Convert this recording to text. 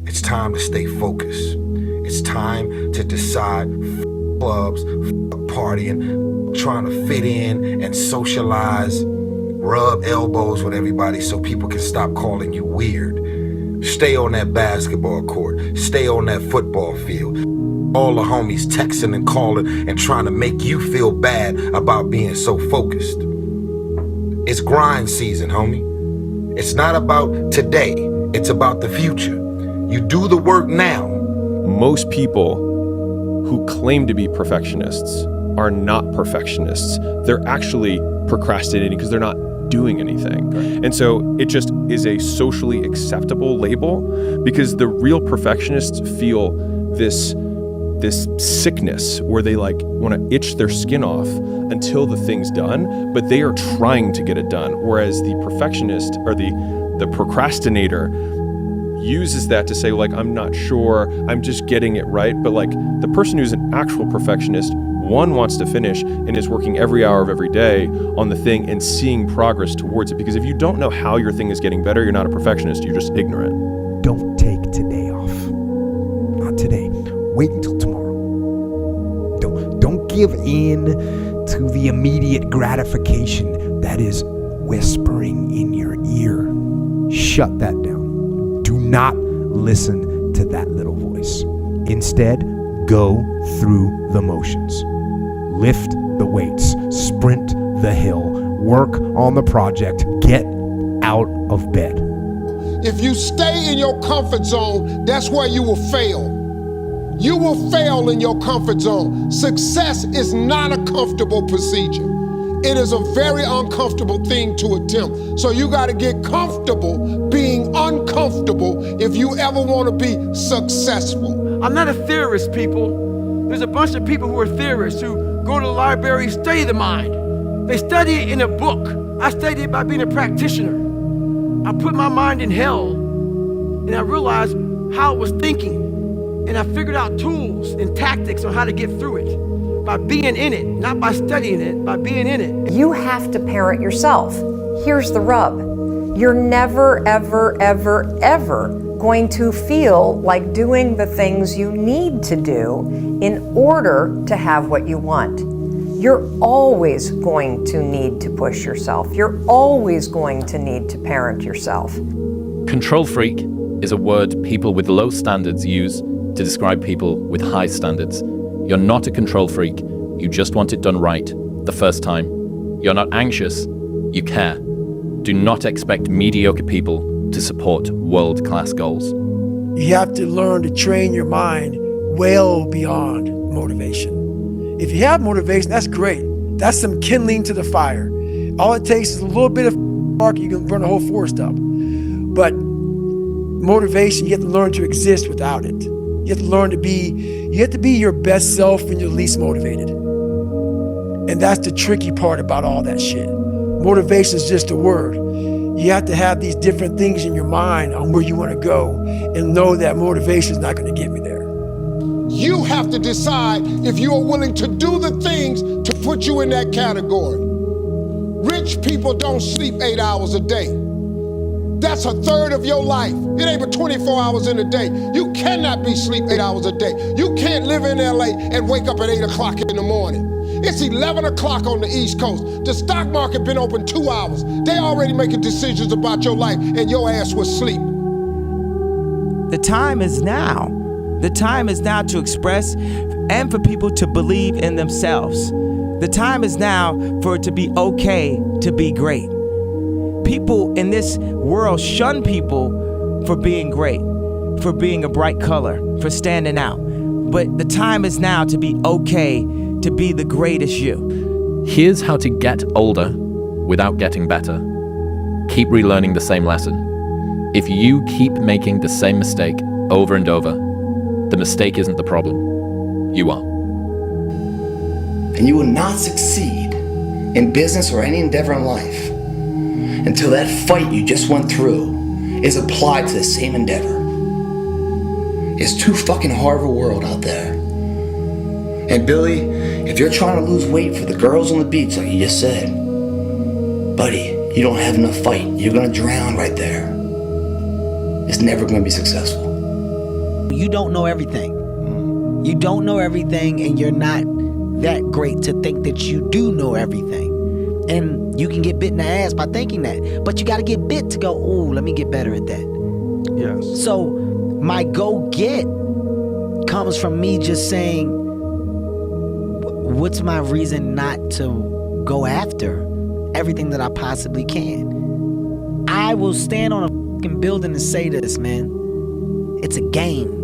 It's time to stay focused. It's time to decide clubs, partying, trying to fit in and socialize, rub elbows with everybody so people can stop calling you weird. Stay on that basketball court. Stay on that football field. All the homies texting and calling and trying to make you feel bad about being so focused. It's grind season, homie. It's not about today. It's about the future. You do the work now. Most people who claim to be perfectionists are not perfectionists. They're actually procrastinating because they're not doing anything. And so it just is a socially acceptable label because the real perfectionists feel this sickness where they like want to itch their skin off until the thing's done, but they are trying to get it done. Whereas the perfectionist or the procrastinator uses that to say, like, I'm not sure, I'm just getting it right. But like the person who's an actual perfectionist, one wants to finish and is working every hour of every day on the thing and seeing progress towards it. Because if you don't know how your thing is getting better, you're not a perfectionist, you're just ignorant. Don't take today off. Not today. Wait until tomorrow. Don't give in to the immediate gratification that is whispering in your ear. Shut that down. Do not listen to that little voice. Instead, go through the motions. Lift the weights, sprint the hill, work on the project, get out of bed. If you stay in your comfort zone, that's where you will fail. You will fail in your comfort zone. Success is not a comfortable procedure. It is a very uncomfortable thing to attempt. So you got to get comfortable being uncomfortable if you ever want to be successful. I'm not a theorist, people. There's a bunch of people who are theorists who go to the library, study the mind. They study it in a book. I studied it by being a practitioner. I put my mind in hell and I realized how it was thinking. And I figured out tools and tactics on how to get through it. By being in it, not by studying it, by being in it. You have to parent yourself. Here's the rub. You're never, ever, ever, ever going to feel like doing the things you need to do in order to have what you want. You're always going to need to push yourself. You're always going to need to parent yourself. Control freak is a word people with low standards use to describe people with high standards. You're not a control freak. You just want it done right the first time. You're not anxious. You care. Do not expect mediocre people to support world-class goals. You have to learn to train your mind well beyond motivation. If you have motivation, that's great. That's some kindling to the fire. All it takes is a little bit of spark, you can burn the whole forest up. But motivation, you have to learn to exist without it. You have to learn to be, your best self when you're least motivated. And that's the tricky part about all that shit. Motivation is just a word. You have to have these different things in your mind on where you want to go and know that motivation is not going to get me there. You have to decide if you are willing to do the things to put you in that category. Rich people don't sleep 8 hours a day. That's a third of your life. It ain't but 24 hours in a day. You cannot be asleep 8 hours a day. You can't live in LA and wake up at 8 o'clock in the morning. It's 11 o'clock on the East Coast. The stock market been open 2 hours. They already making decisions about your life and your ass was asleep. The time is now. The time is now to express and for people to believe in themselves. The time is now for it to be okay to be great. People in this world shun people for being great, for being a bright color, for standing out. But the time is now to be okay to be the greatest you. Here's how to get older without getting better. Keep relearning the same lesson. If you keep making the same mistake over and over, the mistake isn't the problem. You are. And you will not succeed in business or any endeavor in life until that fight you just went through is applied to the same endeavor. It's too fucking hard of a world out there. And Billy, if you're trying to lose weight for the girls on the beach like you just said, buddy, you don't have enough fight. You're gonna drown right there. It's never gonna be successful. you don't know everything. You don't know everything, and you're not that great to think that you do know everything. And you can get bit in the ass by thinking that. But you got to get bit to go, ooh, let me get better at that. Yes. So my go get comes from me just saying, what's my reason not to go after everything that I possibly can? I will stand on a fucking building and say this, man. It's a game.